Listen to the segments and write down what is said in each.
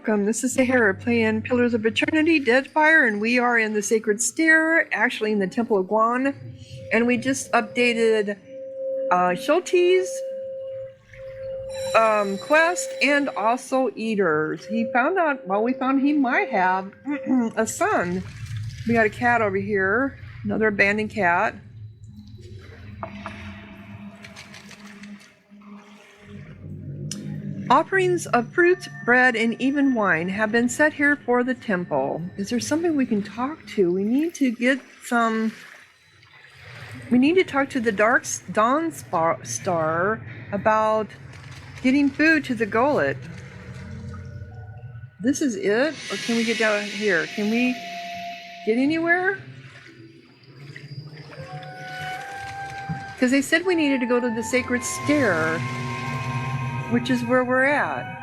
welcome. This is Sahara playing Pillars of Eternity, Deadfire, and we are in the Sacred Stair, actually in the Temple of Guan. And we just updated Schulte's quest and also Eaters. He found out, well, we found he might have a son. We got a cat over here, another abandoned cat. Offerings of fruits, bread, and even wine have been set here for the temple. Is there something we can talk to? We need to get some... We need to talk to the Dawn Star about getting food to the Gullet. This is it? Or can we get down here? Can we get anywhere? Because they said we needed to go to the Sacred Stair, which is where we're at.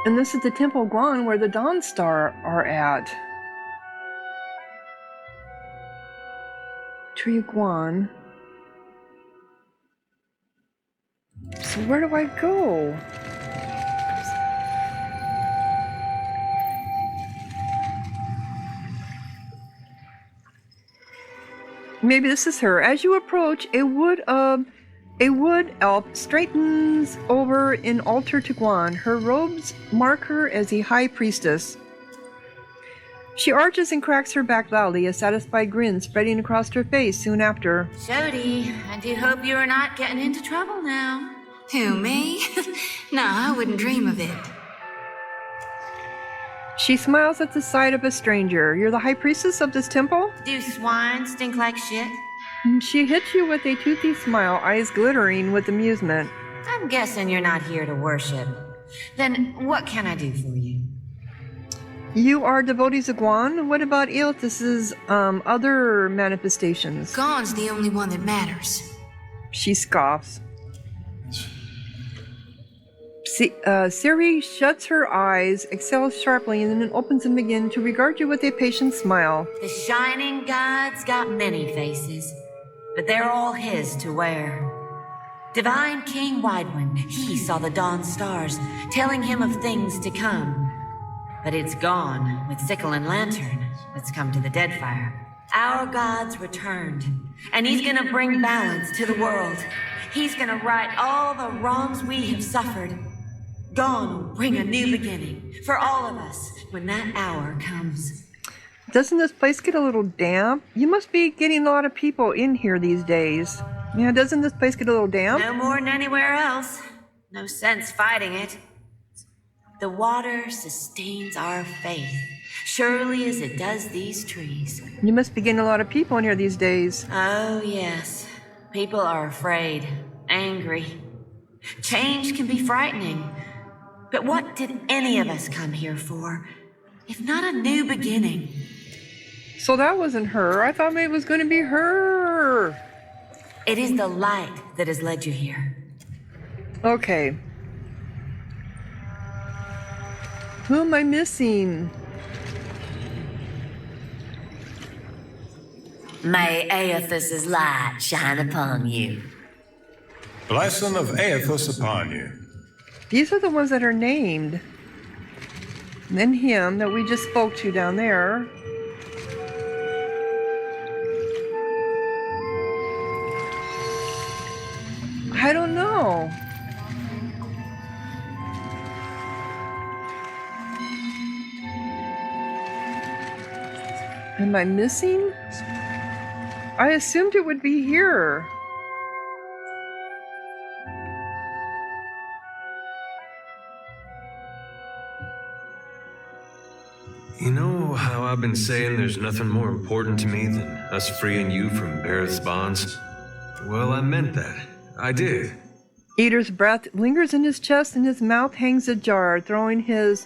And this is the Temple of Guan where the Dawn Star are at. Tree of Guan. So where do I go? Maybe this is her. As you approach, a wood elf straightens over an altar to Guan. Her robes mark her as a high priestess. She arches and cracks her back loudly, a satisfied grin spreading across her face soon after. Jody, I do hope you are not getting into trouble now. Who, me? No, I wouldn't dream of it. She smiles at the sight of a stranger. You're the high priestess of this temple? Do swine stink like shit? She hits you with a toothy smile, eyes glittering with amusement. I'm guessing you're not here to worship. Then what can I do for you? You are devotees of Guan? What about Eothas's other manifestations? Gaun's the only one that matters. She scoffs. Siri shuts her eyes, exhales sharply, and then opens them again to regard you with a patient smile. The shining god's got many faces, but they're all his to wear. Divine King Widewind, he saw the dawn stars, telling him of things to come. But it's gone with sickle and lantern that's come to the Deadfire. Our god's returned, and he's gonna bring balance to the world. He's gonna right all the wrongs we have suffered. Dawn will bring a new beginning for all of us when that hour comes. Doesn't this place get a little damp? You must be getting a lot of people in here these days. Yeah, doesn't this place get a little damp? No more than anywhere else. No sense fighting it. The water sustains our faith, surely as it does these trees. You must be getting a lot of people in here these days. Oh, yes. People are afraid, angry. Change can be frightening. But what did any of us come here for, if not a new beginning? So that wasn't her. I thought maybe it was going to be her. It is the light that has led you here. Okay. Who am I missing? May Aethys's light shine upon you. Blessing of Aethys upon you. These are the ones that are named. And then him that we just spoke to down there. I don't know. Am I missing? I assumed it would be here. You know how I've been saying there's nothing more important to me than us freeing you from Bareth's bonds? Well, I meant that. I did. Eater's breath lingers in his chest and his mouth hangs ajar, throwing his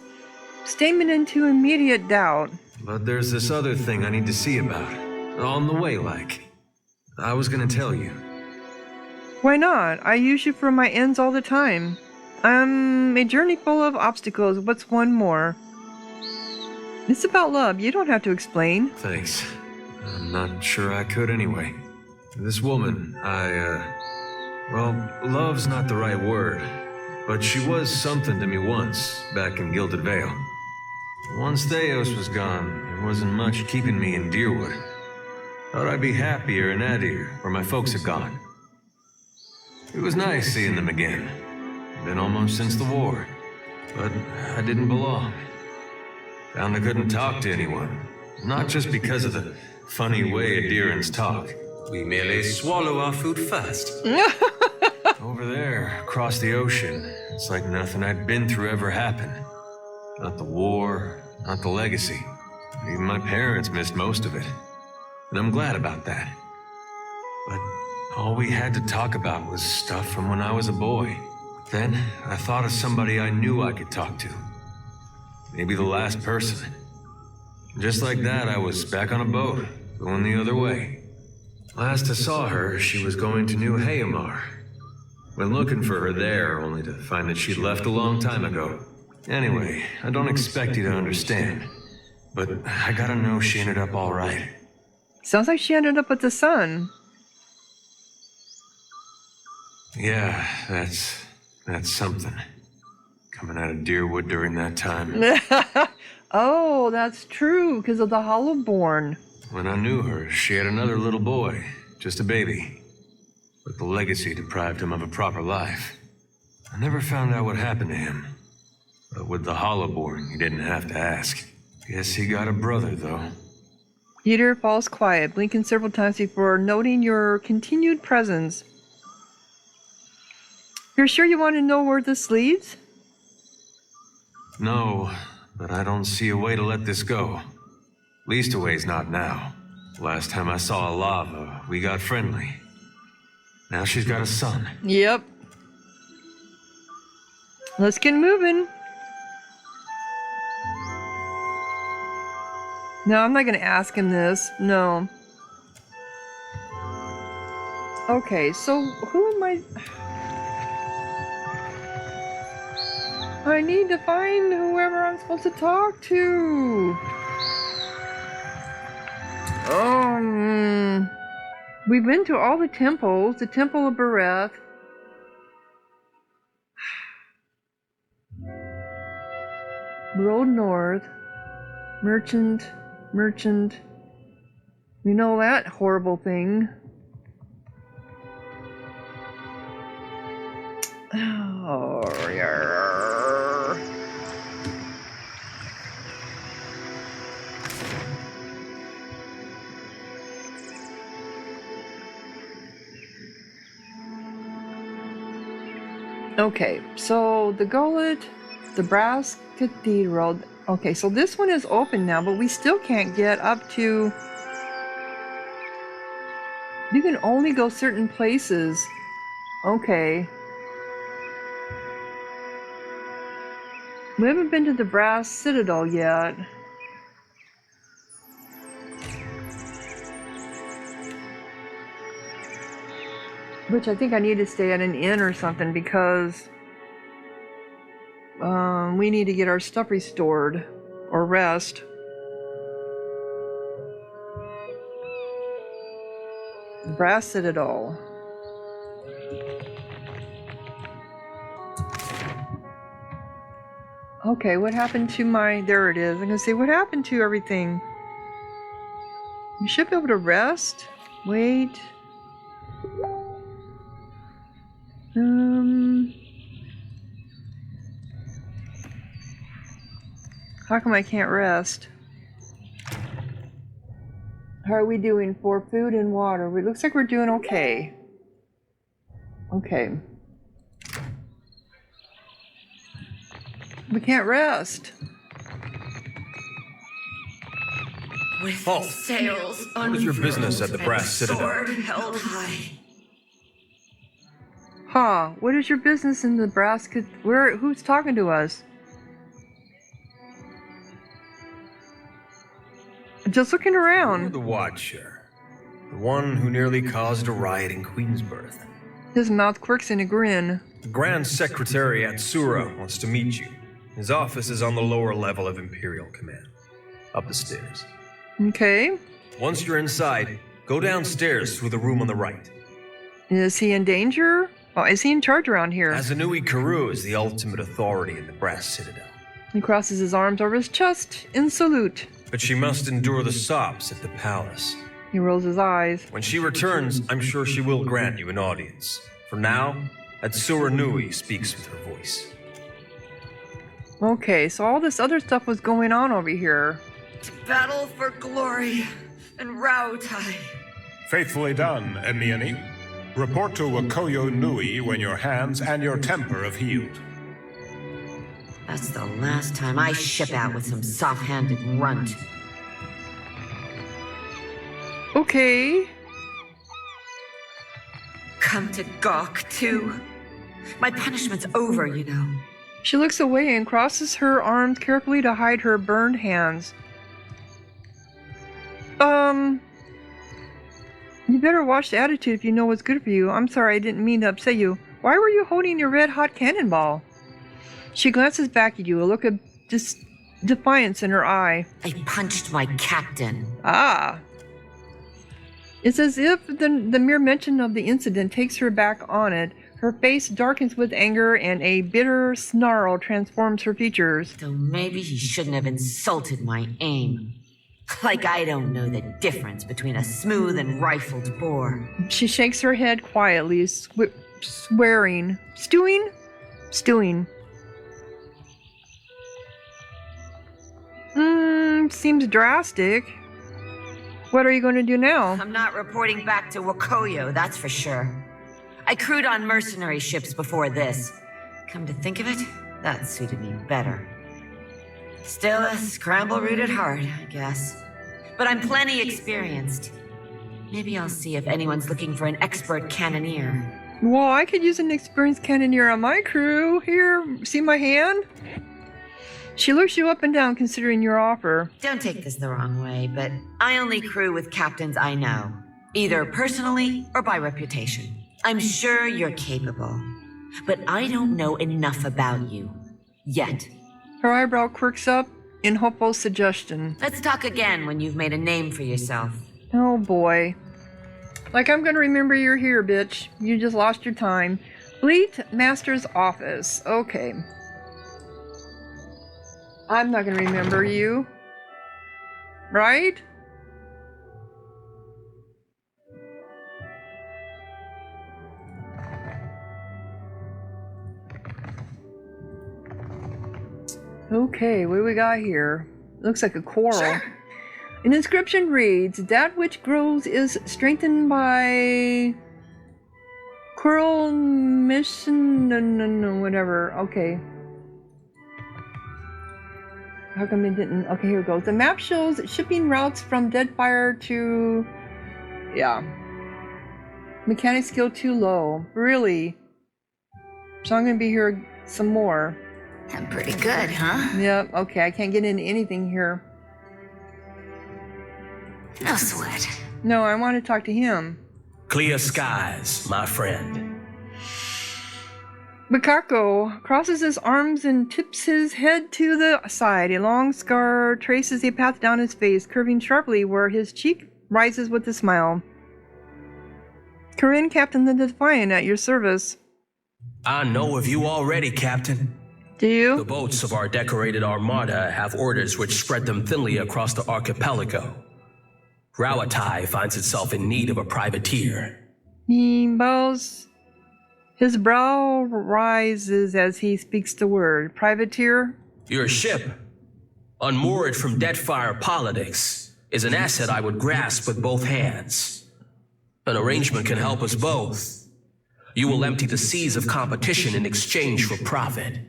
statement into immediate doubt. But there's this other thing I need to see about. On the way, like. I was gonna tell you. Why not? I use you for my ends all the time. I'm a journey full of obstacles. What's one more? It's about love. You don't have to explain. Thanks. I'm not sure I could anyway. This woman, well, love's not the right word, but she was something to me once, back in Gilded Vale. Once Theos was gone, there wasn't much keeping me in Deerwood. Thought I'd be happier in Adir, where my folks had gone. It was nice seeing them again. Been almost since the war. But I didn't belong. Found I couldn't talk to anyone. Not just because of the funny way Adirans talk. We merely swallow our food first. Over there, across the ocean, it's like nothing I'd been through ever happened. Not the war, not the legacy. Even my parents missed most of it. And I'm glad about that. But all we had to talk about was stuff from when I was a boy. Then I thought of somebody I knew I could talk to. Maybe the last person. Just like that, I was back on a boat, going the other way. Last I saw her, she was going to New Hayamar. Went looking for her there, only to find that she'd left a long time ago. Anyway, I don't expect you to understand, but I gotta know she ended up all right. Sounds like she ended up with the sun. Yeah, that's something. Coming out of Deerwood during that time. Oh, that's true, because of the Hollowborn. When I knew her, she had another little boy, just a baby. But the legacy deprived him of a proper life. I never found out what happened to him. But with the Hollowborn, you didn't have to ask. Guess he got a brother, though. Peter falls quiet, blinking several times before noting your continued presence. You're sure you want to know where this leads? No, but I don't see a way to let this go. Least a way's not now. Last time I saw Alava, we got friendly. Now she's got a son. Yep. Let's get moving. No, I'm not going to ask him this. No. Okay, so who am I? I need to find whoever I'm supposed to talk to. We've been to all the temples. The Temple of Bereth. Road north. Merchant. We know that horrible thing. Oh, yeah. Okay, so the gullet, the Brass Citadel. Okay, so this one is open now, but we still can't get up to... You can only go certain places. Okay. We haven't been to the Brass Citadel yet. Which I think I need to stay at an inn or something because we need to get our stuff restored or rest. Brass Citadel. Okay, what happened to my... There it is. I'm gonna say, what happened to everything? You should be able to rest. Wait. How come I can't rest? How are we doing for food and water? It looks like we're doing okay. Okay. We can't rest. With Halt. sails What is your business at the Brass Citadel? sword held high. Huh, what is your business in the Brass Citadel? Who's talking to us? Just looking You're around. the Watcher. The one who nearly caused a riot in Queensburg. His mouth quirks in a grin. The Grand Secretary at Sura wants to meet you. His office is on the lower level of Imperial Command. up the stairs. Okay. Once you're inside, go downstairs through the room on the right. Is he in danger? Oh, is he in charge around here? Azanui Karu is the ultimate authority in the Brass Citadel. He crosses his arms over his chest in salute. But she must endure the sops at the palace. He rolls his eyes. When she returns, I'm sure she will grant you an audience. For now, Atsura Nui speaks with her voice. Okay, so all this other stuff was going on over here. Battle for glory and Rautai. Faithfully done, Emiani. Report to Wakoyo Nui when your hands and your temper have healed. That's the last time I ship out with some soft-handed runt. Okay. Come to gawk, too. My punishment's over, you know. She looks away and crosses her arms carefully to hide her burned hands. You better watch the attitude if you know what's good for you. I'm sorry, I didn't mean to upset you. Why were you holding your red-hot cannonball? She glances back at you, a look of defiance in her eye. I punched my captain. Ah. It's as if the mere mention of the incident takes her back on it. Her face darkens with anger and a bitter snarl transforms her features. So maybe he shouldn't have insulted my aim. Like I don't know the difference between a smooth and rifled bore. She shakes her head quietly, swearing. Stewing? Stewing. Seems drastic. What are you going to do now? I'm not reporting back to Wakoyo, that's for sure. I crewed on mercenary ships before this. Come to think of it, that suited me better. Still a scramble-root at heart, I guess. But I'm plenty experienced. Maybe I'll see if anyone's looking for an expert cannoneer. Well, I could use an experienced cannoneer on my crew. Here, see my hand? She looks you up and down considering your offer. Don't take this the wrong way, but I only crew with captains I know. Either personally or by reputation. I'm sure you're capable. But I don't know enough about you. Yet. Her eyebrow quirks up in hopeful suggestion. Let's talk again when you've made a name for yourself. Oh boy. Like I'm gonna remember you're here, bitch. You just lost your time. Fleet Master's office. Okay. I'm not gonna remember you. Right? Okay, what do we got here? Looks like a quarrel. Sure. An inscription reads, that which grows is strengthened by coral mission, no, whatever. Okay. How come it didn't? Okay, here it goes. The map shows shipping routes from Deadfire to... Yeah. Mechanic skill too low. Really? So I'm going to be here some more. I'm pretty good, huh? Yep, okay, I can't get into anything here. No sweat. No, I want to talk to him. Clear skies, my friend. Mikako crosses his arms and tips his head to the side. A long scar traces a path down his face, curving sharply where his cheek rises with a smile. Corinne, Captain the Defiant, at your service. I know of you already, Captain. Do you? The boats of our decorated armada have orders which spread them thinly across the archipelago. Rautai finds itself in need of a privateer. He bows. His brow rises as he speaks the word. Privateer? Your ship, unmoored from Deadfire politics, is an asset I would grasp with both hands. An arrangement can help us both. You will empty the seas of competition in exchange for profit.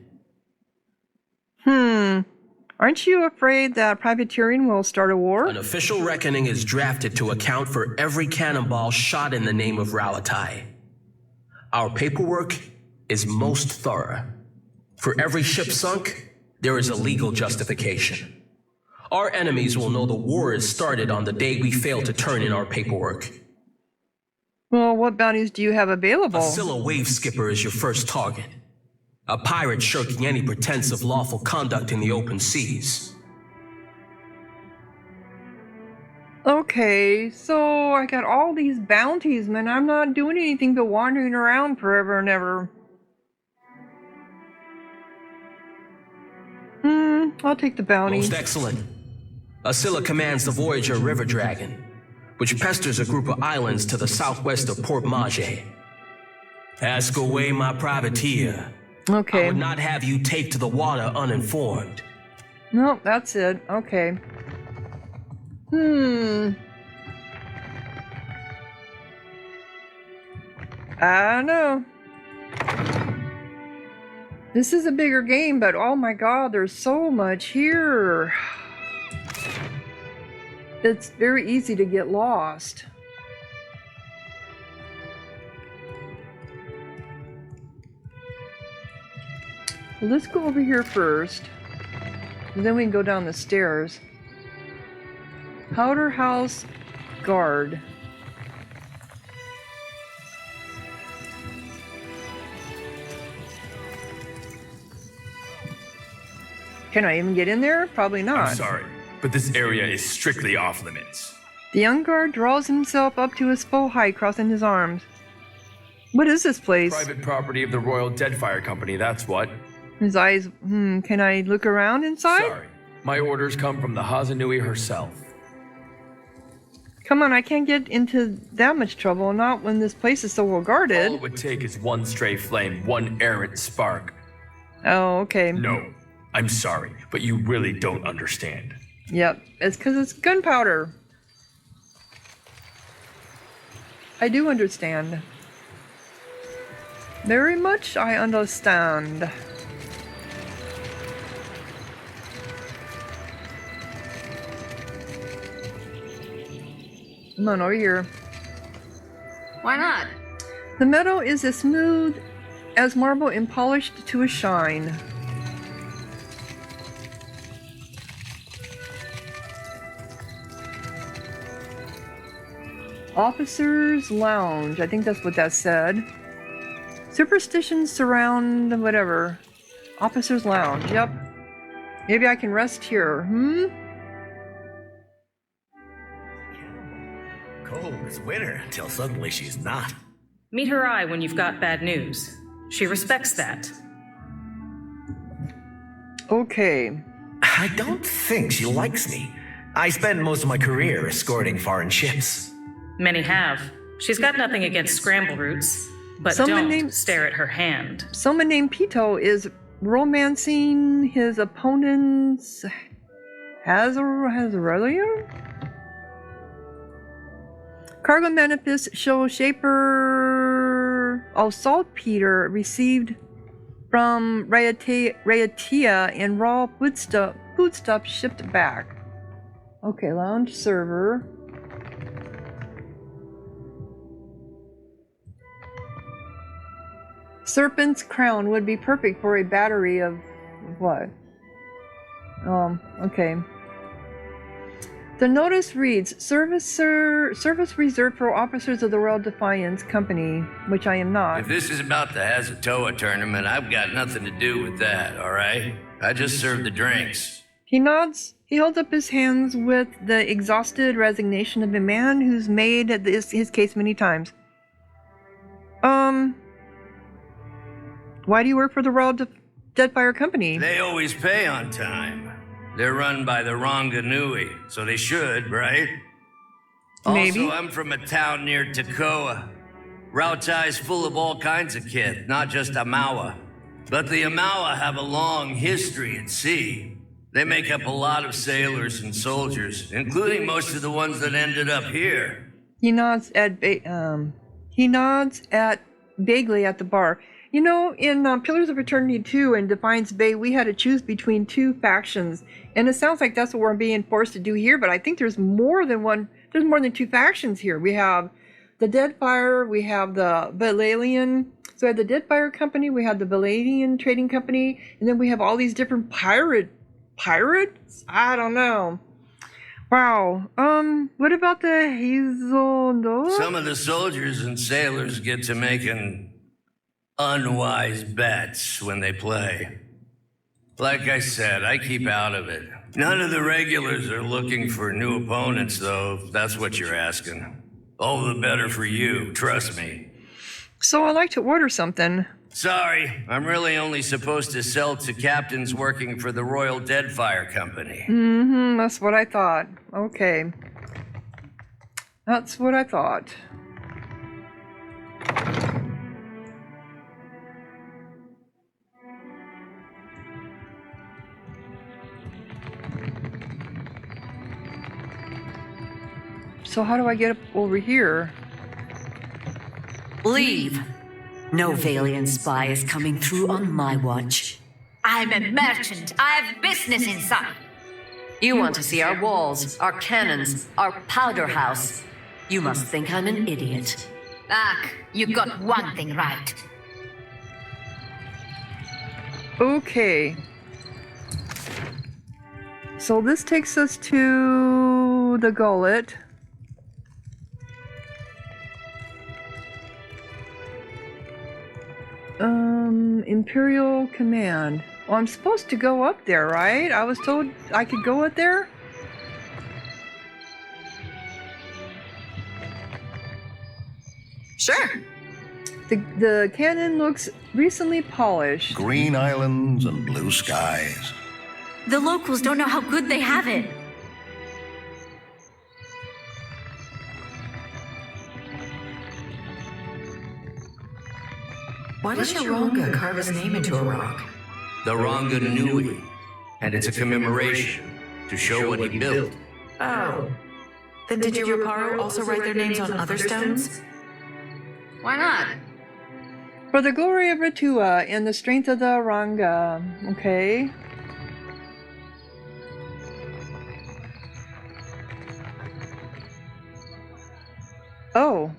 Aren't you afraid that privateering will start a war? An official reckoning is drafted to account for every cannonball shot in the name of Rautai. Our paperwork is most thorough. For every ship sunk, there is a legal justification. Our enemies will know the war is started on the day we fail to turn in our paperwork. Well, what bounties do you have available? A Scylla wave skipper is your first target. A pirate shirking any pretense of lawful conduct in the open seas. Okay, so I got all these bounties, man. I'm not doing anything but wandering around forever and ever. I'll take the bounty. Most excellent. Asilla commands the Voyager River Dragon, which pesters a group of islands to the southwest of Port Mage. Ask away, my privateer. Okay. I would not have you take to the water uninformed. No, that's it. Okay. I don't know. This is a bigger game, but oh my god, there's so much here. It's very easy to get lost. Well, let's go over here first, and then we can go down the stairs. Powder House Guard. Can I even get in there? Probably not. I'm sorry, but this area is strictly off limits. The young guard draws himself up to his full height, crossing his arms. What is this place? Private property of the Royal Deadfire Company, that's what. His eyes, can I look around inside? Sorry, my orders come from the Hazanui herself. Come on, I can't get into that much trouble, not when this place is so well guarded. All it would take is one stray flame, one errant spark. Oh, okay. No, I'm sorry, but you really don't understand. Yep, it's because it's gunpowder. I do understand. Very much I understand. Come on, over here. Why not? The metal is as smooth as marble and polished to a shine. Officers' Lounge. I think that's what that said. Superstitions surround whatever. Officers' Lounge. Yep. Maybe I can rest here. Cold as winter until suddenly she's not. Meet her eye when you've got bad news. She respects that. Okay. I don't think she likes me. I spent most of my career escorting foreign ships. Many have. She's got nothing against scramble routes, but don't stare at her hand. Someone named Pito is romancing his opponent's Hazarellia? Cargo manifest shows Shaper saltpeter received from Raiatea and raw foodstuff shipped back. Okay, lounge server. Serpent's crown would be perfect for a battery of what? Okay. The notice reads, service reserved for officers of the Royal Defiance Company, which I am not. If this is about the Hazatoa tournament, I've got nothing to do with that, all right? I just serve the drinks. He nods. He holds up his hands with the exhausted resignation of a man who's made his case many times. Why do you work for the Royal Deadfire Company? They always pay on time. They're run by the Ronganui, so they should, right? Maybe. Also, I'm from a town near Takoa. Rautai's full of all kinds of kith, not just Amawa. But the Amawa have a long history at sea. They make up a lot of sailors and soldiers, including most of the ones that ended up here. He nods at vaguely at the bar. You know, in Pillars of Eternity 2 and Defiance Bay, we had to choose between two factions. And it sounds like that's what we're being forced to do here, but I think there's more than one. There's more than two factions here. We have the Deadfire, we have the Valian. So we have the Deadfire Company, we have the Valian Trading Company, and then we have all these different pirates? I don't know. Wow. What about the Hazel Noah? Some of the soldiers and sailors get to making unwise bets when they play. Like I said, I keep out of it. None of the regulars are looking for new opponents, though, if that's what you're asking. All the better for you, trust me. So I'd like to order something. Sorry, I'm really only supposed to sell to captains working for the Royal Deadfire Company. That's what I thought. Okay. That's what I thought. So how do I get up over here? Leave. No Valian spy is coming through on my watch. I'm a merchant. I have business inside. You want to see our walls, our cannons, our powder house. You must think I'm an idiot. Ah, you got one thing right. Okay. So this takes us to the gullet. Imperial Command. Well, I'm supposed to go up there, right? I was told I could go up there? Sure. The cannon looks recently polished. Green islands and blue skies. The locals don't know how good they have it. Why does Sharonga carve his name into a rock? The Ranga Nui, and it's a commemoration to show what he built. Oh. Then did your Reparo also write their names on other stones? Why not? For the glory of Ritua and the strength of the Ranga. Okay. Oh.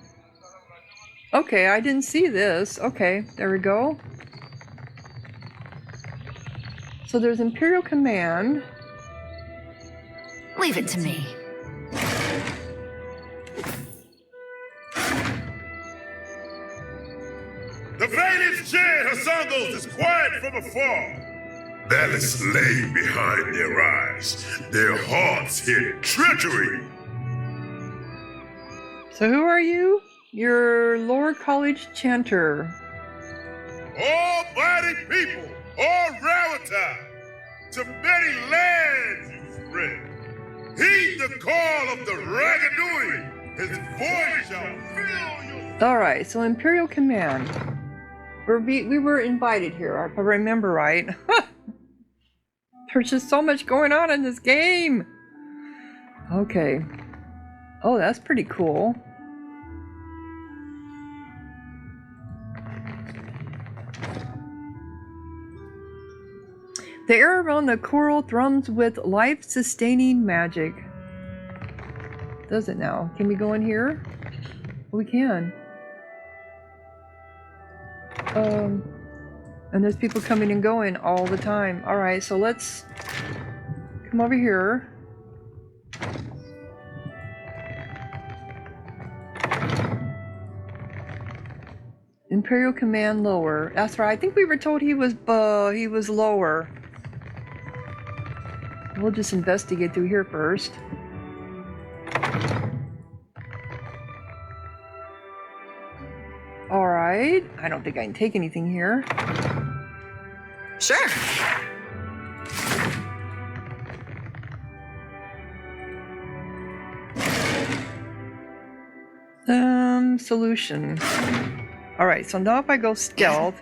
Okay, I didn't see this. Okay, there we go. So there's Imperial Command. Leave it to me. The Valiant Jade Hasangos is quiet from afar. Malice lay behind their eyes. Their hearts hid treachery. So who are you? You're Lower College Chanter. All mighty people, all Ralatai, to many lands you spread. Heed the call of the Raganui. His voice shall fill your... Alright, so Imperial Command. We were invited here, if I remember right. There's just so much going on in this game. Okay. Oh, that's pretty cool. The air around the coral thrums with life-sustaining magic. Does it now? Can we go in here? We can. And there's people coming and going all the time. Alright, so let's come over here. Imperial Command lower. That's right. I think we were told he was lower. We'll just investigate through here first. Alright. I don't think I can take anything here. Sure. Solution. Alright, so now if I go stealth.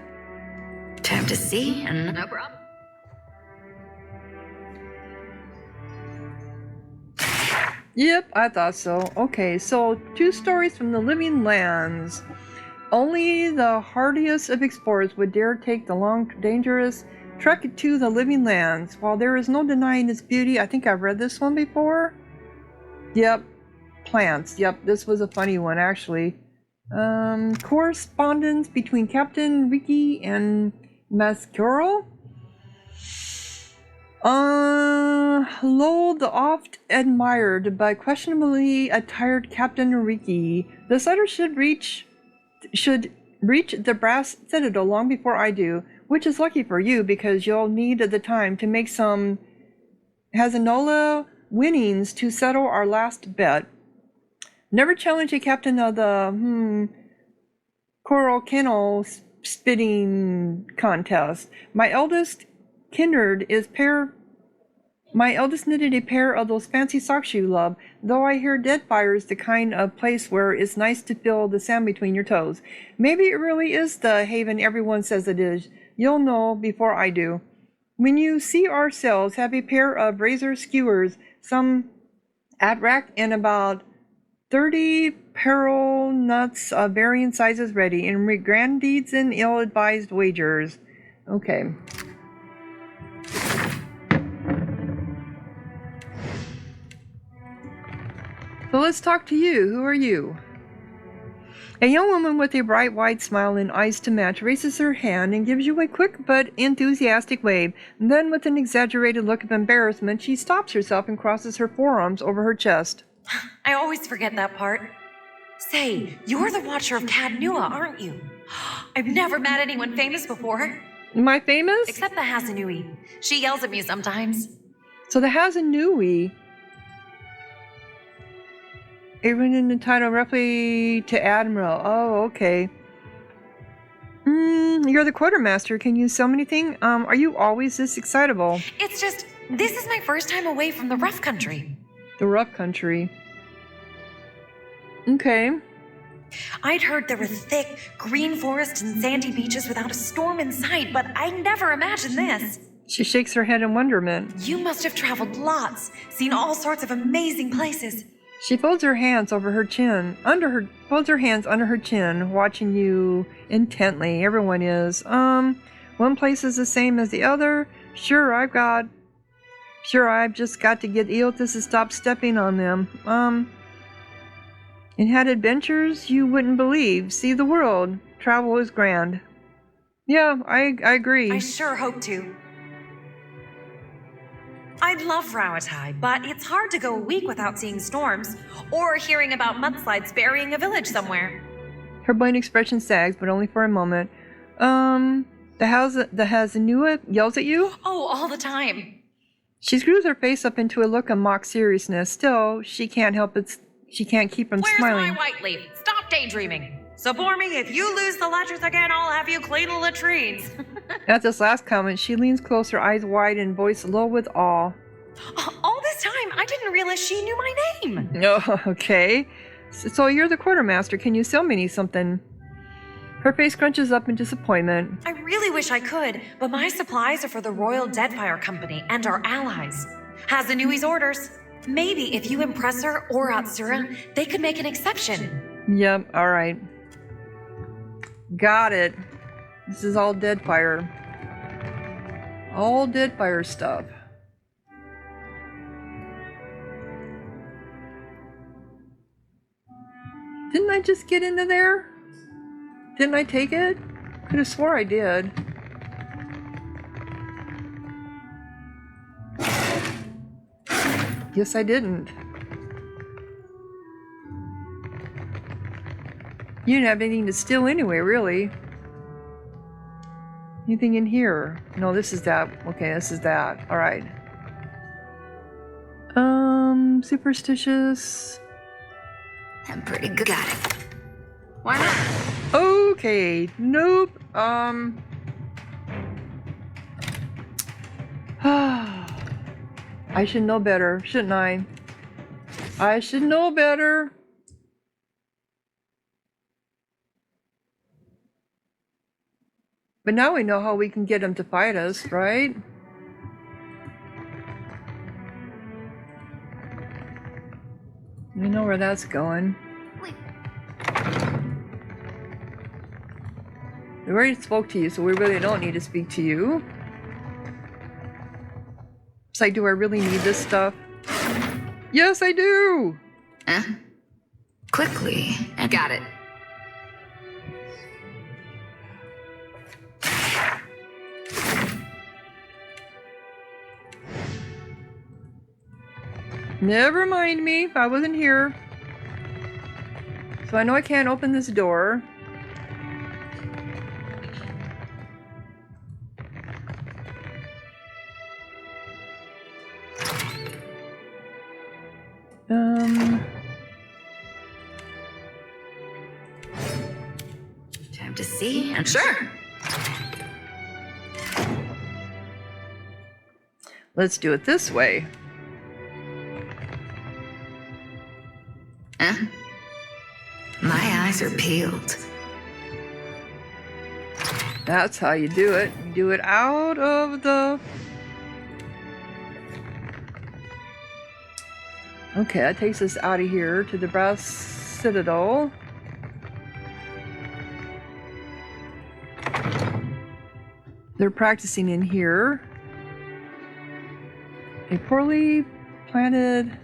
Time to see, and No problem. Yep, I thought so. Okay, so 2 stories from the Living Lands. Only the hardiest of explorers would dare take the long, dangerous trek to the Living Lands. While there is no denying its beauty, I think I've read this one before. Yep, plants. Yep, this was a funny one, actually. Correspondence between Captain Ricky and Mascuro. Lo, the oft admired but questionably attired Captain Ricky. This letter should reach the Brass Citadel long before I do. which is lucky for you because you'll need at the time to make some Hazanola winnings to settle our last bet. Never challenge a captain of the coral kennel spitting contest. My eldest knitted a pair of those fancy socks you love, though I hear Deadfire is the kind of place where it's nice to feel the sand between your toes. Maybe it really is the haven everyone says it is. You'll know before I do. When you see our sails, have a pair of razor skewers, some at rack and about 30 pearl nuts of varying sizes ready, and read grand deeds and ill-advised wagers. Okay. So let's talk to you. Who are you? A young woman with a bright, wide smile and eyes to match raises her hand and gives you a quick but enthusiastic wave. And then, with an exaggerated look of embarrassment, she stops herself and crosses her forearms over her chest. I always forget that part. Say, you're the Watcher of Cadnua, aren't you? I've never met anyone famous before. Am I famous? Except the Hazanui. She yells at me sometimes. So the Hazanui... Even in the title roughly to Admiral. Oh, okay. You're the quartermaster. Can you sell me anything? Are you always this excitable? It's just, this is my first time away from the rough country. The rough country. Okay. I'd heard there were thick, green forests and sandy beaches without a storm in sight, but I never imagined this. She shakes her head in wonderment. You must have traveled lots, seen all sorts of amazing places. She folds her hands under her chin, watching you intently. Everyone is. One place is the same as the other. Sure, I've just got to get Eothas to stop stepping on them. And had adventures you wouldn't believe. See the world. Travel is grand. Yeah, I agree. I sure hope to. I'd love Rauatai, but it's hard to go a week without seeing storms or hearing about mudslides burying a village somewhere. Her blank expression sags, but only for a moment. The Hazanua yells at you? Oh, all the time. She screws her face up into a look of mock seriousness. Still, she can't keep from smiling. Where's my white leaf? Stop daydreaming. So bore me, if you lose the ledgers again, I'll have you clean the latrines. At this last comment, she leans closer, eyes wide and voice low with awe. All this time, I didn't realize she knew my name. Oh, okay. So you're the quartermaster. Can you sell me something? Her face crunches up in disappointment. I really wish I could, but my supplies are for the Royal Deadfire Company and our allies. Hazanui's orders. Maybe if you impress her or Atsura, they could make an exception. Yep, alright. Got it. This is all Deadfire. All Deadfire stuff. Didn't I just get into there? Didn't I take it? Could have swore I did. Yes, I didn't. You didn't have anything to steal anyway, really. Anything in here? No, this is that. Okay, this is that. Alright. Superstitious. I'm pretty good at it. Why not? Okay, nope. I should know better, shouldn't I? I should know better. But now we know how we can get them to fight us, right? We know where that's going. We already spoke to you, so we really don't need to speak to you. It's like, do I really need this stuff? Yes, I do! Quickly, and got it. Never mind me, I wasn't here. So I know I can't open this door. to see? I'm sure. Let's do it this way. Huh? My eyes are peeled. That's how you do it. You do it out of the... Okay, that takes us out of here to the Brass Citadel. They're practicing in here. A poorly planted...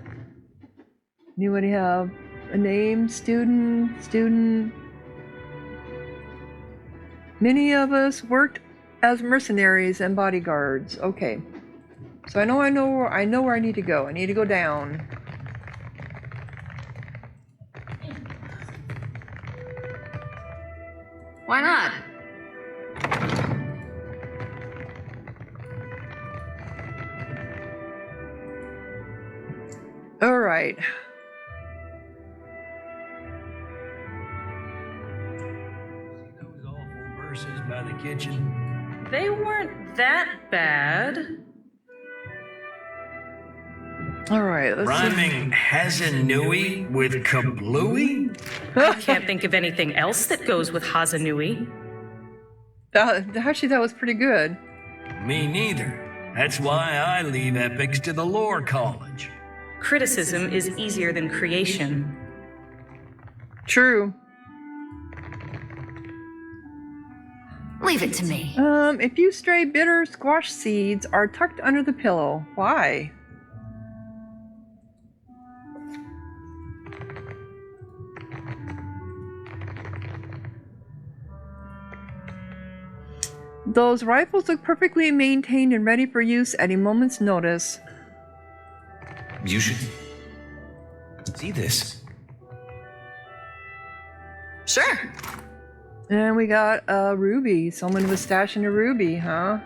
You would have a name, student. Many of us worked as mercenaries and bodyguards. Okay. So I know where I need to go. I need to go down. Why not? All right. Those awful verses by the kitchen. They weren't that bad. All right, let's Rhyming Hazanui with Kablooey? I can't think of anything else that goes with Hazanui. Actually, that was pretty good. Me neither. That's why I leave epics to the lore college. Criticism is easier than creation. True. Leave it to me. A few stray bitter squash seeds are tucked under the pillow. Why? Those rifles look perfectly maintained and ready for use at a moment's notice. You should see this. Sure. And we got a ruby. Someone was stashing a ruby, huh?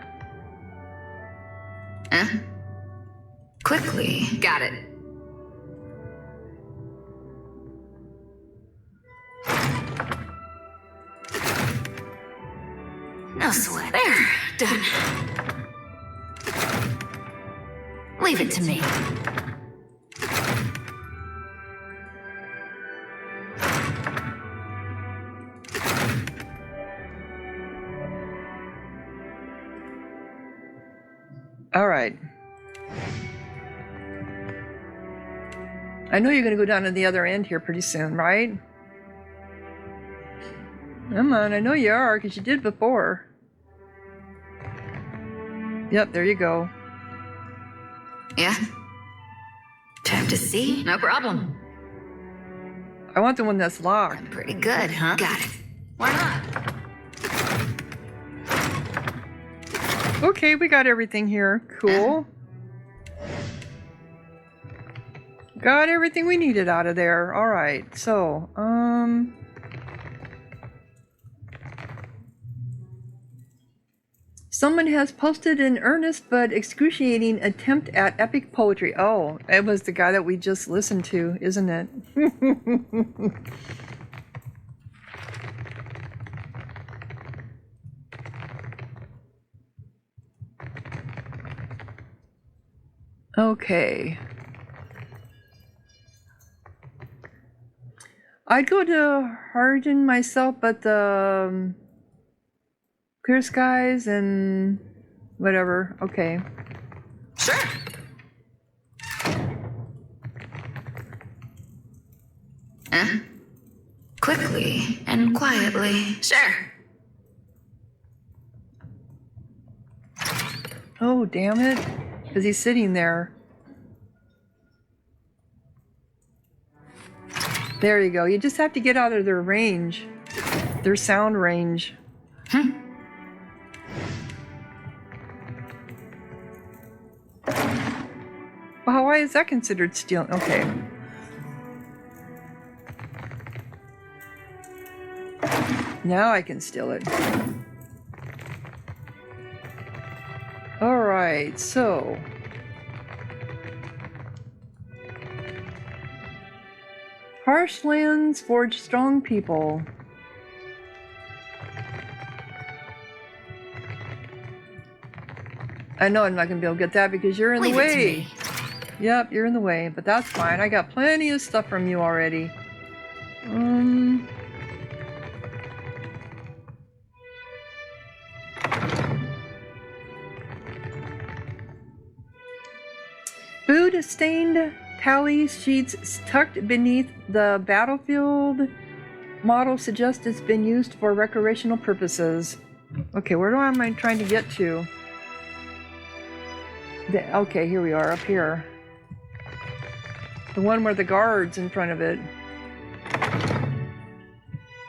Quickly. Got it. No sweat. There. Done. Leave it to me. All right. I know you're going to go down to the other end here pretty soon, right? Come on, I know you are, because you did before. Yep, there you go. Yeah? Time to see? No problem. I want the one that's locked. Pretty good, huh? Got it. Why not? Okay, we got everything here. Cool. Got everything we needed out of there. All right, so, someone has posted an earnest but excruciating attempt at epic poetry. Oh, it was the guy that we just listened to, isn't it? Okay. I'd go to Harden myself, but the clear skies and whatever. Okay. Sure. Quickly and quietly. Sure. Oh, damn it. Because he's sitting there. There you go. You just have to get out of their range. Their sound range. Well, why is that considered stealing? Okay. Now I can steal it. Alright, so... Harsh lands forge strong people. I know I'm not going to be able to get that because you're in the way. Yep, you're in the way, but that's fine. I got plenty of stuff from you already. Food-stained tally sheets tucked beneath the battlefield model suggest it's been used for recreational purposes. Okay, where am I trying to get to? Okay, here we are, up here. The one where the guard's in front of it.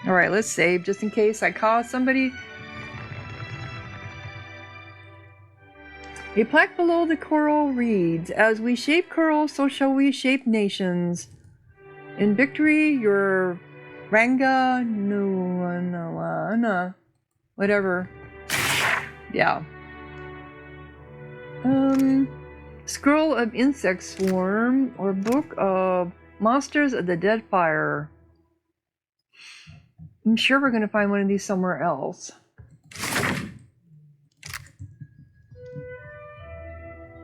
Alright, let's save, just in case I cause somebody. A plaque below the coral reads, "As we shape coral, so shall we shape nations. In victory, your Ranga Nuana." Whatever. Yeah. Scroll of Insect Swarm, or Book of Monsters of the Deadfire. I'm sure we're going to find one of these somewhere else.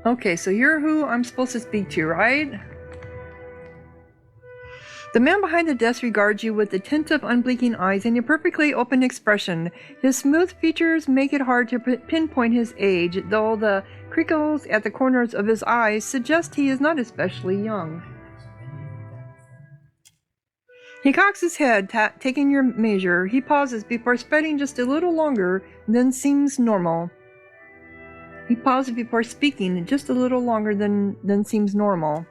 Okay, so you're who I'm supposed to speak to, right? The man behind the desk regards you with attentive, unblinking eyes and a perfectly open expression. His smooth features make it hard to pinpoint his age, though the crinkles at the corners of his eyes suggest he is not especially young. He cocks his head, taking your measure. He pauses before spreading just a little longer than seems normal. He pauses before speaking just a little longer than seems normal.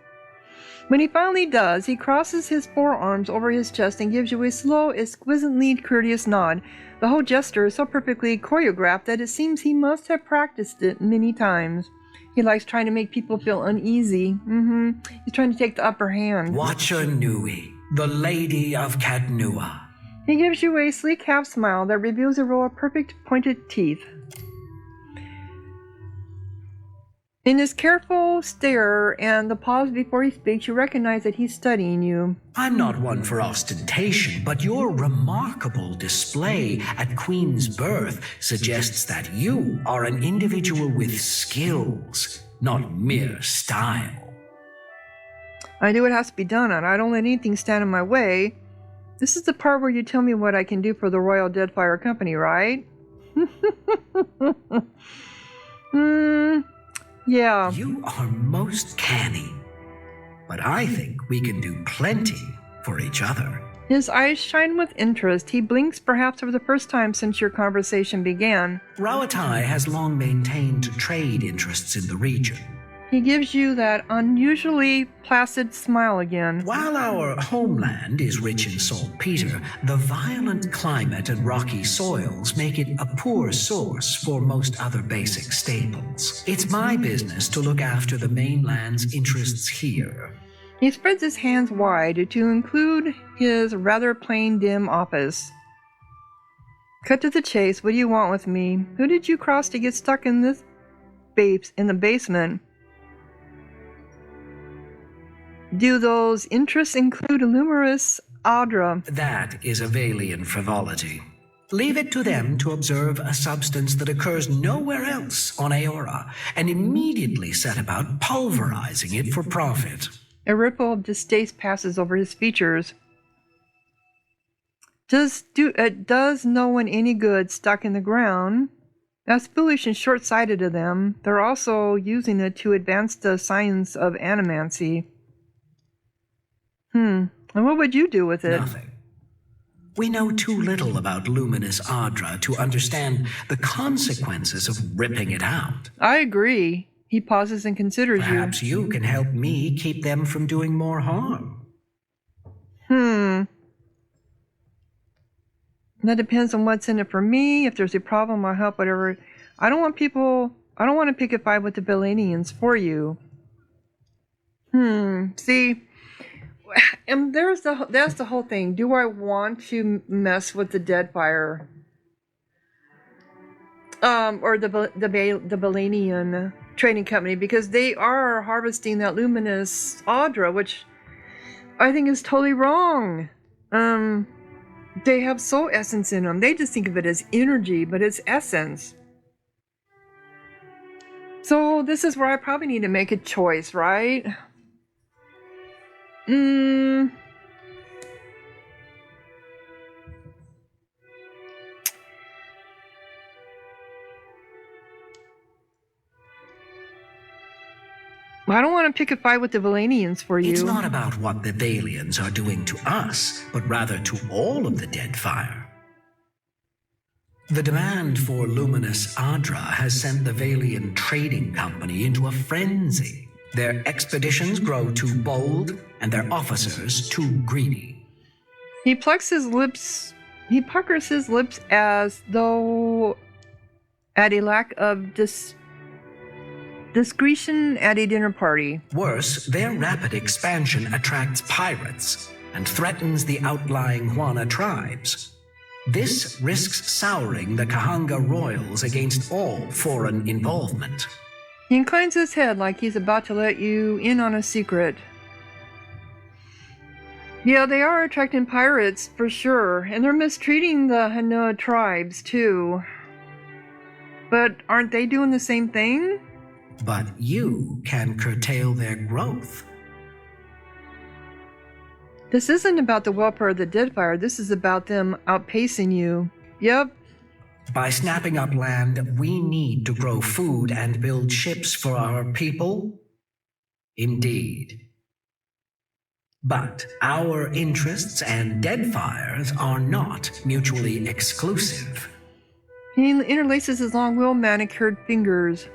When he finally does, he crosses his forearms over his chest and gives you a slow, exquisitely courteous nod. The whole gesture is so perfectly choreographed that it seems he must have practiced it many times. He likes trying to make people feel uneasy. He's trying to take the upper hand. Watcher Nui, the Lady of Katnua. He gives you a sleek half smile that reveals a row of perfect pointed teeth. In his careful stare and the pause before he speaks, you recognize that he's studying you. I'm not one for ostentation, but your remarkable display at Queen's birth suggests that you are an individual with skills, not mere style. I do what has to be done, and I don't let anything stand in my way. This is the part where you tell me what I can do for the Royal Deadfire Company, right? Yeah. You are most canny, but I think we can do plenty for each other. His eyes shine with interest. He blinks perhaps for the first time since your conversation began. Rawatai has long maintained trade interests in the region. He gives you that unusually placid smile again. While our homeland is rich in saltpeter, the violent climate and rocky soils make it a poor source for most other basic staples. It's my business to look after the mainland's interests here. He spreads his hands wide to include his rather plain, dim office. Cut to the chase. What do you want with me? Who did you cross to get stuck in this in the basement? Do those interests include Lumerous Adra? That is a Valian frivolity. Leave it to them to observe a substance that occurs nowhere else on Aora, and immediately set about pulverizing it for profit. A ripple of distaste passes over his features. Does no one any good stuck in the ground? That's foolish and short-sighted of them. They're also using it to advance the science of animancy. And what would you do with it? Nothing. We know too little about Luminous Adra to understand the consequences of ripping it out. I agree. He pauses and considers you. Perhaps you can help me keep them from doing more harm. That depends on what's in it for me. If there's a problem, I'll help whatever. I don't want to pick a fight with the Valians for you. See, and that's the whole thing. Do I want to mess with the Deadfire? Or the Valian Trading Company, because they are harvesting that luminous Adra, which I think is totally wrong. They have soul essence in them. They just think of it as energy, but it's essence. So this is where I probably need to make a choice, right? I don't want to pick a fight with the Valians for you. It's not about what the Valians are doing to us, but rather to all of the Deadfire. The demand for luminous Adra has sent the Valian Trading Company into a frenzy. Their expeditions grow too bold, and their officers too greedy. He puckers his lips as though at a lack of discretion at a dinner party. Worse, their rapid expansion attracts pirates and threatens the outlying Juana tribes. This risks souring the Kahanga royals against all foreign involvement. He inclines his head like he's about to let you in on a secret. Yeah, they are attracting pirates, for sure, and they're mistreating the Hanoa tribes, too. But aren't they doing the same thing? But you can curtail their growth. This isn't about the welfare of the Deadfire, this is about them outpacing you. Yep. By snapping up land we need to grow food and build ships for our people? Indeed. But our interests and Deadfire's are not mutually exclusive. He interlaces his long, well-manicured fingers.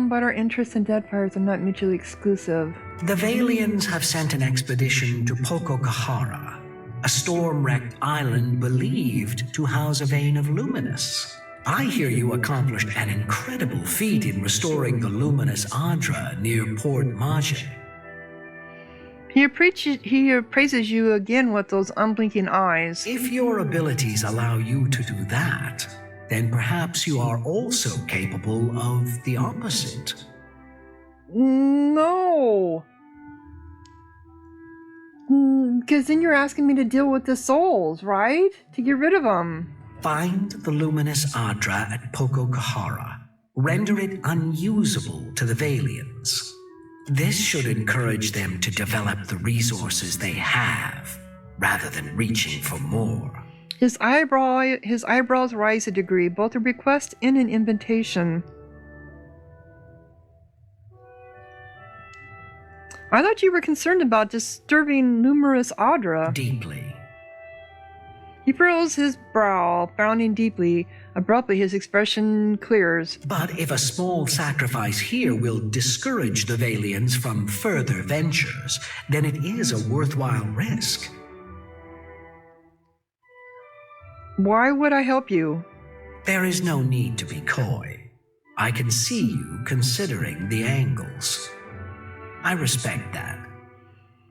But our interests and Deadfires are not mutually exclusive. The Valians have sent an expedition to Pococahara, a storm-wrecked island believed to house a vein of luminous. I hear you accomplished an incredible feat in restoring the luminous Adra near Port Maje. He praises you again with those unblinking eyes. If your abilities allow you to do that, then perhaps you are also capable of the opposite. No. Because then you're asking me to deal with the souls, right? To get rid of them. Find the luminous Adra at Pococahara. Render it unusable to the Valians. This should encourage them to develop the resources they have, rather than reaching for more. His eyebrows rise a degree, both a request and an invitation. I thought you were concerned about disturbing numerous Adra. Deeply. He furrows his brow, frowning deeply. Abruptly, his expression clears. But if a small sacrifice here will discourage the Valians from further ventures, then it is a worthwhile risk. Why would I help you? There is no need to be coy. I can see you considering the angles. I respect that.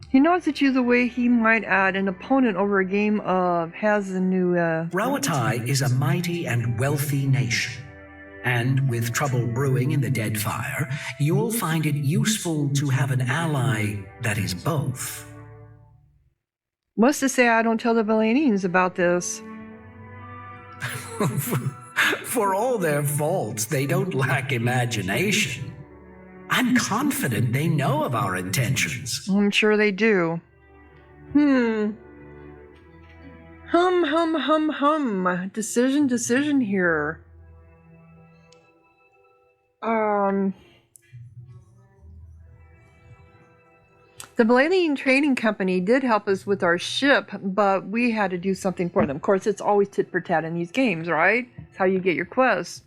He nods at you the way he might at an opponent over a game of Hazanua. Rawatai is a mighty and wealthy nation, and with trouble brewing in the Deadfire, you will find it useful to have an ally that is both. What's to say I don't tell the Valanians about this? For all their faults, they don't lack imagination. I'm confident they know of our intentions. I'm sure they do. Hum. Decision here. The Valian Trading Company did help us with our ship, but we had to do something for them. Of course, it's always tit for tat in these games, right? It's how you get your quests.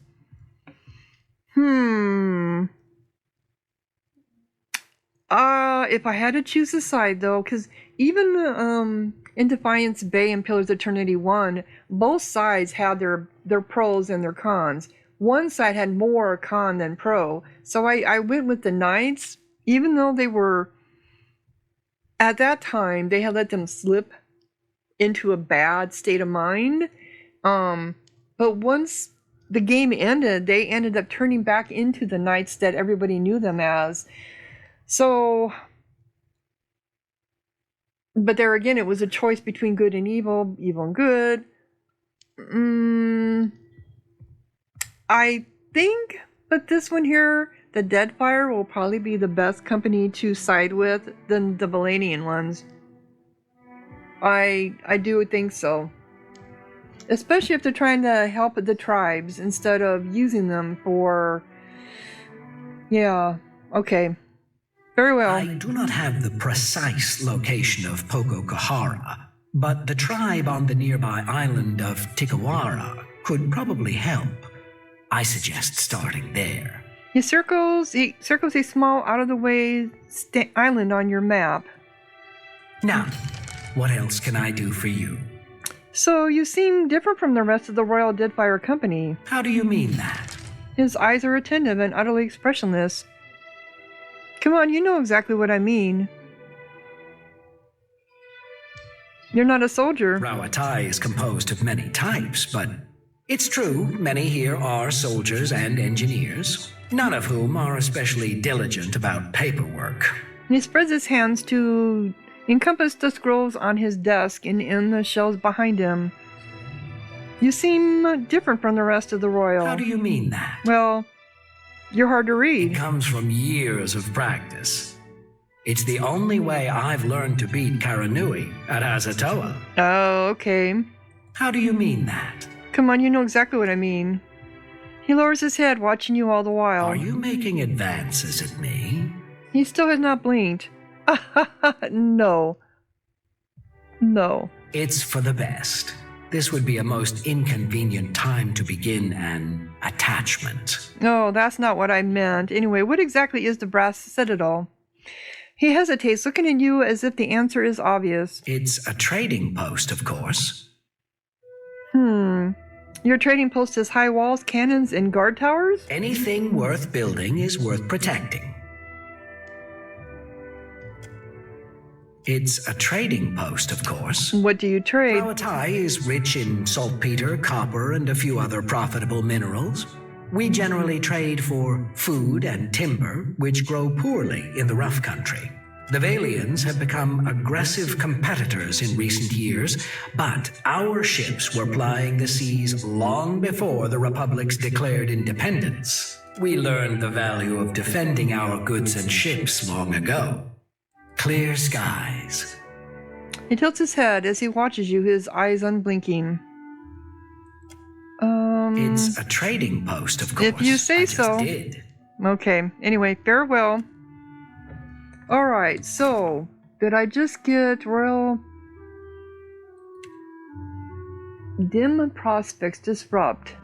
If I had to choose a side, though, because even in Defiance Bay and Pillars of Eternity 1, both sides had their pros and their cons. One side had more con than pro. So I went with the Knights, even though they were... At that time, they had let them slip into a bad state of mind. But once the game ended, they ended up turning back into the Knights that everybody knew them as. So, but there again, it was a choice between good and evil and good. I think, but this one here, the Deadfire, will probably be the best company to side with than the Valian ones. I do think so. Especially if they're trying to help the tribes instead of using them for... Yeah, okay. Very well. I do not have the precise location of Pococahara, but the tribe on the nearby island of Tikawara could probably help. I suggest starting there. He circles a small out-of-the-way island on your map. Now, what else can I do for you? So you seem different from the rest of the Royal Deadfire Company. How do you mean that? His eyes are attentive and utterly expressionless. Come on, you know exactly what I mean. You're not a soldier. Rawatai is composed of many types, but it's true, many here are soldiers and engineers, none of whom are especially diligent about paperwork. He spreads his hands to encompass the scrolls on his desk and in the shelves behind him. You seem different from the rest of the Royal. How do you mean that? Well, you're hard to read. It comes from years of practice. It's the only way I've learned to beat Karanui at Azatoa. Oh, okay. How do you mean that? Come on, you know exactly what I mean. He lowers his head, watching you all the while. Are you making advances at me? He still has not blinked. No. No. It's for the best. This would be a most inconvenient time to begin an attachment. No, that's not what I meant. Anyway, what exactly is the Brass Citadel? He hesitates, looking at you as if the answer is obvious. It's a trading post, of course. Your trading post has high walls, cannons, and guard towers? Anything worth building is worth protecting. It's a trading post, of course. What do you trade? Rawatai is rich in saltpeter, copper, and a few other profitable minerals. We generally trade for food and timber, which grow poorly in the rough country. The Valians have become aggressive competitors in recent years, but our ships were plying the seas long before the Republic's declared independence. We learned the value of defending our goods and ships long ago. Clear skies. He tilts his head as he watches you, his eyes unblinking. It's a trading post, of course. If you say so. Did. Okay, anyway, farewell. Alright, so, did I just get Royal... Dim Prospects Disrupt?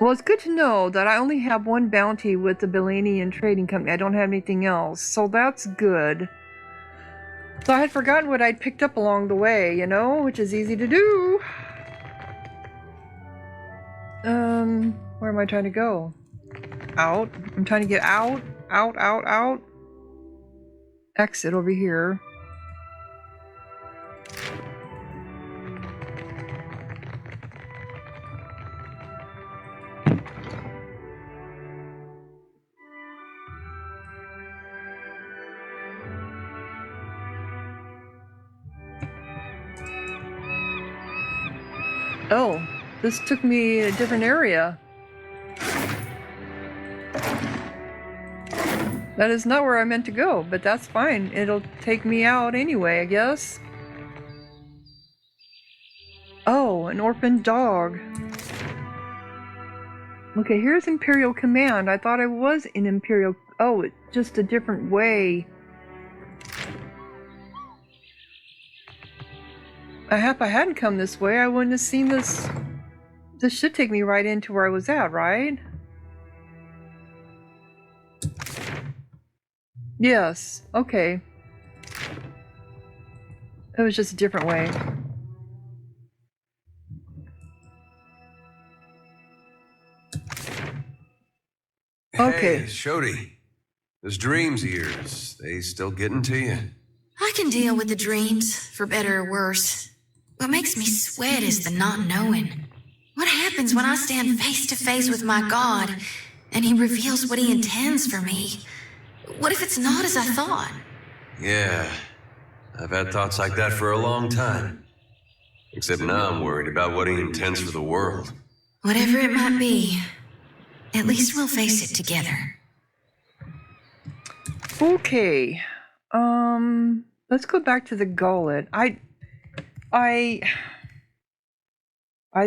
Well, it's good to know that I only have one bounty with the Valian Trading Company. I don't have anything else, so that's good. So I had forgotten what I'd picked up along the way, you know, which is easy to do. Where am I trying to go? Out. I'm trying to get out. Out. Exit over here. Oh, this took me a different area. That is not where I meant to go, but that's fine. It'll take me out anyway, I guess. Oh, an orphan dog. Okay, here's Imperial Command. I thought I was in Imperial... Oh, it's just a different way. If I hadn't come this way, I wouldn't have seen this. This should take me right into where I was at, right? Yes, okay. It was just a different way. Okay. Hey, Shodi. Those dreams of yours, they still getting to you? I can deal with the dreams, for better or worse. What makes me sweat is the not knowing. What happens when I stand face to face with my God, and he reveals what he intends for me? What if it's not as I thought? Yeah, I've had thoughts like that for a long time. Except now I'm worried about what he intends for the world. Whatever it might be, at least we'll face it together. Okay. Let's go back to the gullet. I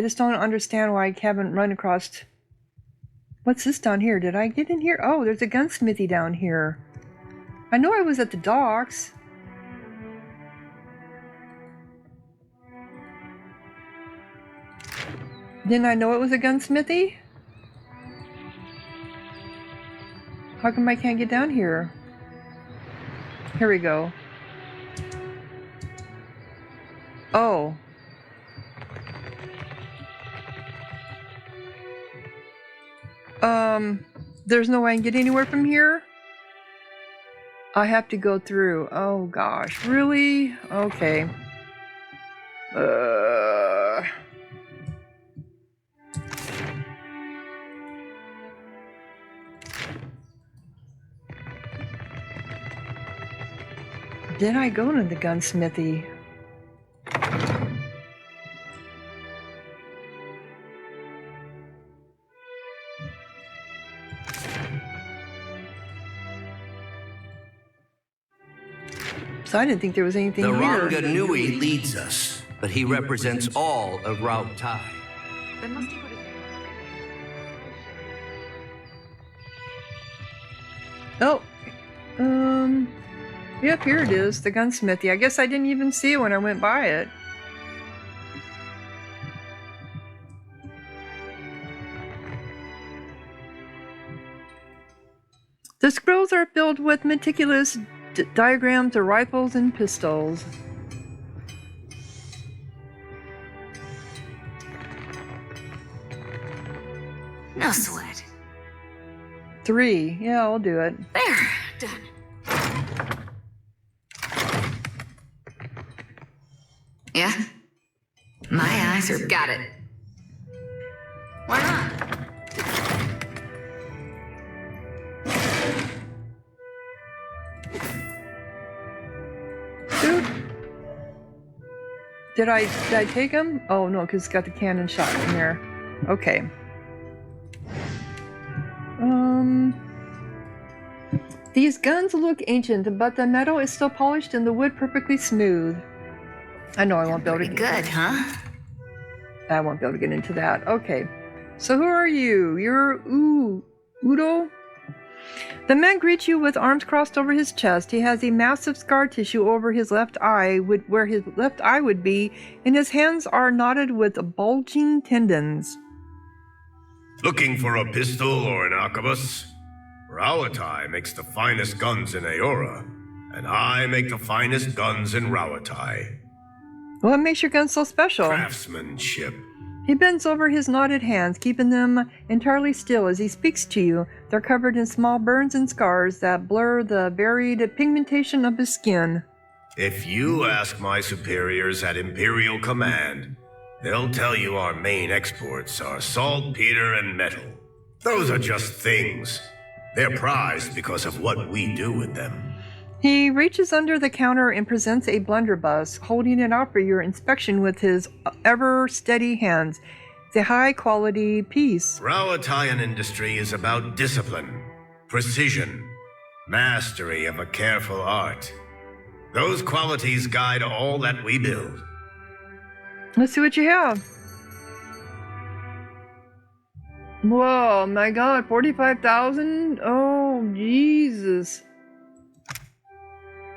just don't understand why I haven't run across... What's this down here? Did I get in here? Oh, there's a gunsmithy down here. I know I was at the docks. Didn't I know it was a gunsmithy? How come I can't get down here? Here we go. Oh. There's no way I can get anywhere from here? I have to go through. Oh gosh, really? Okay. Did I go to the gunsmithy? So I didn't think there was anything the here. The Ranganui leads us, but he represents all of Rautai. Then must he put it... Oh. Yep, here it is, the gunsmithy. I guess I didn't even see it when I went by it. The scrolls are filled with meticulous diagrams of rifles and pistols. No sweat. 3. Yeah, I'll do it. There, done. Yeah? My eyes are got it. Why not? Dude. Did I take him? Oh no, because it's got the cannon shot in here. Okay. These guns look ancient, but the metal is still polished and the wood perfectly smooth. I know I won't be able to get... Good, huh? I won't be able to get into that. Okay. So who are you? You're Udo? The man greets you with arms crossed over his chest. He has a massive scar tissue over his left eye, where his left eye would be, and his hands are knotted with bulging tendons. Looking for a pistol or an arquebus? Rautai makes the finest guns in Aora, and I make the finest guns in Rautai. What makes your gun so special? Craftsmanship. He bends over his knotted hands, keeping them entirely still as he speaks to you. They're covered in small burns and scars that blur the varied pigmentation of his skin. If you ask my superiors at Imperial Command, they'll tell you our main exports are saltpeter and metal. Those are just things. They're prized because of what we do with them. He reaches under the counter and presents a blunderbuss, holding it out for your inspection with his ever-steady hands. It's a high-quality piece. Rauataian industry is about discipline, precision, mastery of a careful art. Those qualities guide all that we build. Let's see what you have. Whoa, my God, 45,000? Oh, Jesus.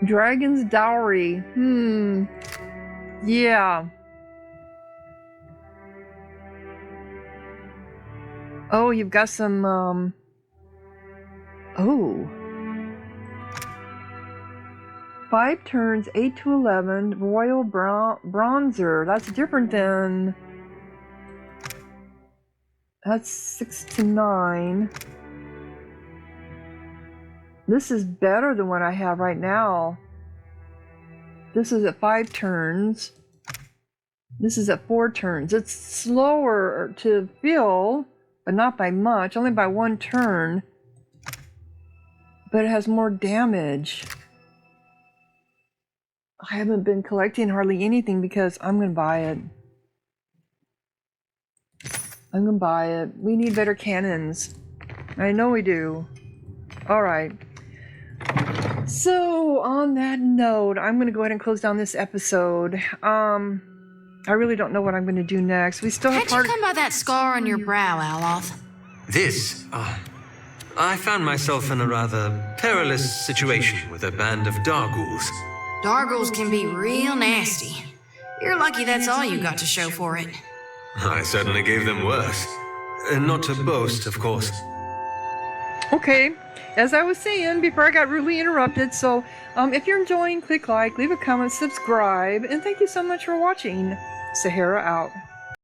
Dragon's Dowry. Yeah. Oh, you've got some, Oh. 5 turns, 8 to 11, Royal Bronzer. That's different than... That's 6 to 9. This is better than what I have right now. This is at 5 turns. This is at 4 turns. It's slower to fill, but not by much, only by 1 turn. But it has more damage. I haven't been collecting hardly anything because I'm going to buy it. I'm gonna buy it. We need better cannons. I know we do. Alright. So, on that note, I'm gonna go ahead and close down this episode. I really don't know what I'm gonna do next. We still have How'd you come by that scar on your brow, Aloth? This? I found myself in a rather perilous situation with a band of Darghouls. Darghouls can be real nasty. You're lucky that's all you got to show for it. I certainly gave them worse. Not to boast, of course. Okay, as I was saying before I got rudely interrupted, so if you're enjoying, click like, leave a comment, subscribe, and thank you so much for watching. Sahara out.